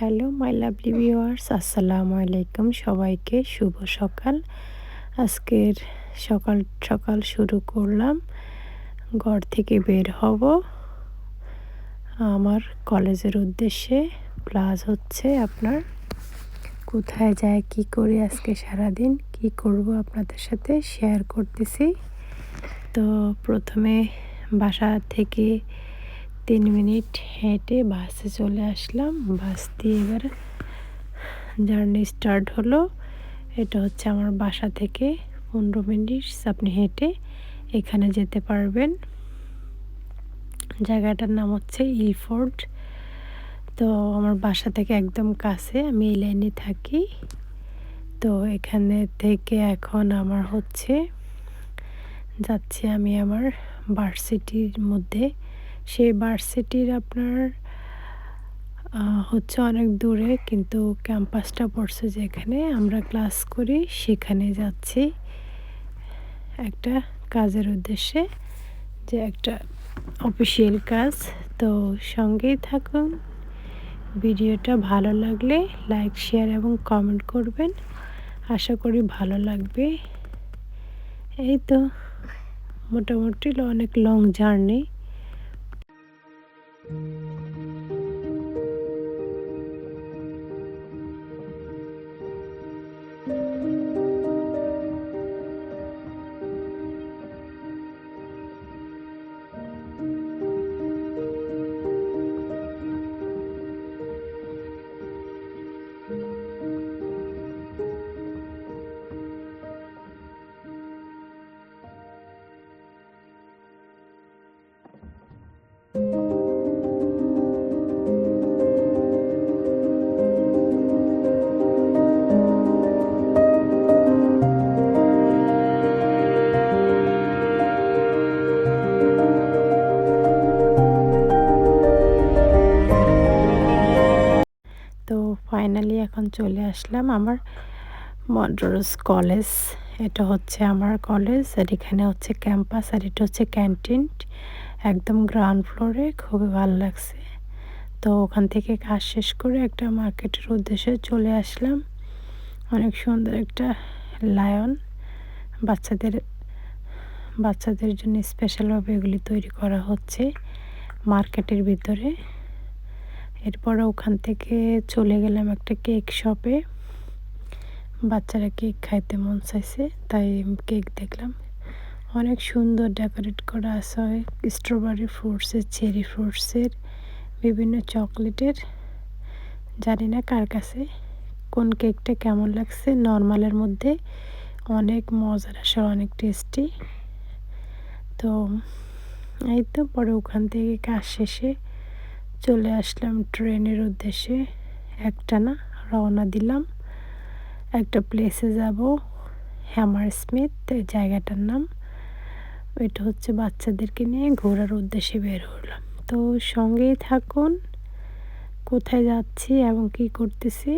Hello my lovely viewers, আসসালামু আলাইকুম। সবাইকে শুভ সকাল। আজকের সকাল সকাল শুরু করলাম। ঘর থেকে বের হব আমার কলেজের উদ্দেশ্যে। প্লাস হচ্ছে আপনার কোথায় যায়, কি করি, আজকে সারাদিন কি করব আপনাদের সাথে শেয়ার করতেছি। তো প্রথমে বাসা থেকে 3 মিনিট হেঁটে বাসে চলে আসলাম। বাস দিয়ে এবার জার্নি স্টার্ট হলো। এটা হচ্ছে আমার বাসা থেকে 15 মিনিট আপনি হেঁটে এখানে যেতে পারবেন। জায়গাটার নাম হচ্ছে ইলফোর্ড। তো আমার বাসা থেকে একদম কাছে, আমি এই লাইনে থাকি। তো এখানে থেকে এখন আমার হচ্ছে যাচ্ছি আমি আমার ভার্সিটির মধ্যে। সেই ভার্সিটির আপনার হচ্ছে অনেক দূরে, কিন্তু ক্যাম্পাসটা পড়ছে যেখানে আমরা ক্লাস করি সেখানে যাচ্ছি একটা কাজের উদ্দেশ্যে, যে একটা অফিসিয়াল কাজ। তো সঙ্গেই থাকুন। ভিডিওটা ভালো লাগলে লাইক, শেয়ার এবং কমেন্ট করবেন। আশা করি ভালো লাগবে। এই তো মোটামুটি অনেক লং জার্নি। তো ফাইনালি এখন চলে আসলাম আমার মডরোজ কলেজ। এটা হচ্ছে আমার কলেজ, আর এখানে হচ্ছে ক্যাম্পাস, আর এটা হচ্ছে ক্যান্টিন একদম গ্রাউন্ড ফ্লোরে। খুবই ভালো লাগছে। তো ওখান থেকে কাজ শেষ করে একটা মার্কেটের উদ্দেশ্যে চলে আসলাম। অনেক সুন্দর একটা লায়ন, বাচ্চাদের বাচ্চাদের জন্য স্পেশালভাবে এগুলি তৈরি করা হচ্ছে মার্কেটের ভিতরে। এরপরে ওখান থেকে চলে গেলাম একটা কেক শপে। বাচ্চারা কেক খাইতে মন চাইছে, তাই কেক দেখলাম। অনেক সুন্দর ডেকোরেট করা আছে, স্ট্রবেরি ফ্রুটসের, চেরি ফ্রুটসের, বিভিন্ন চকলেটের। জানি না কার কাছে কোন কেকটা কেমন লাগছে। নর্মালের মধ্যে অনেক মজার, আসলে অনেক টেস্টি। তো এই তো পরে ওখান থেকে কাজ শেষে চলে আসলাম ট্রেনের উদ্দেশ্যে। একটানা রওনা দিলাম। একটা প্লেসে যাব, হ্যামার স্মিথ জায়গাটার নাম। এটা হচ্ছে বাচ্চাদেরকে নিয়ে ঘোরার উদ্দেশ্যে বের হলাম। তো সঙ্গেই থাকুন, কোথায় যাচ্ছি এবং কি করতেছি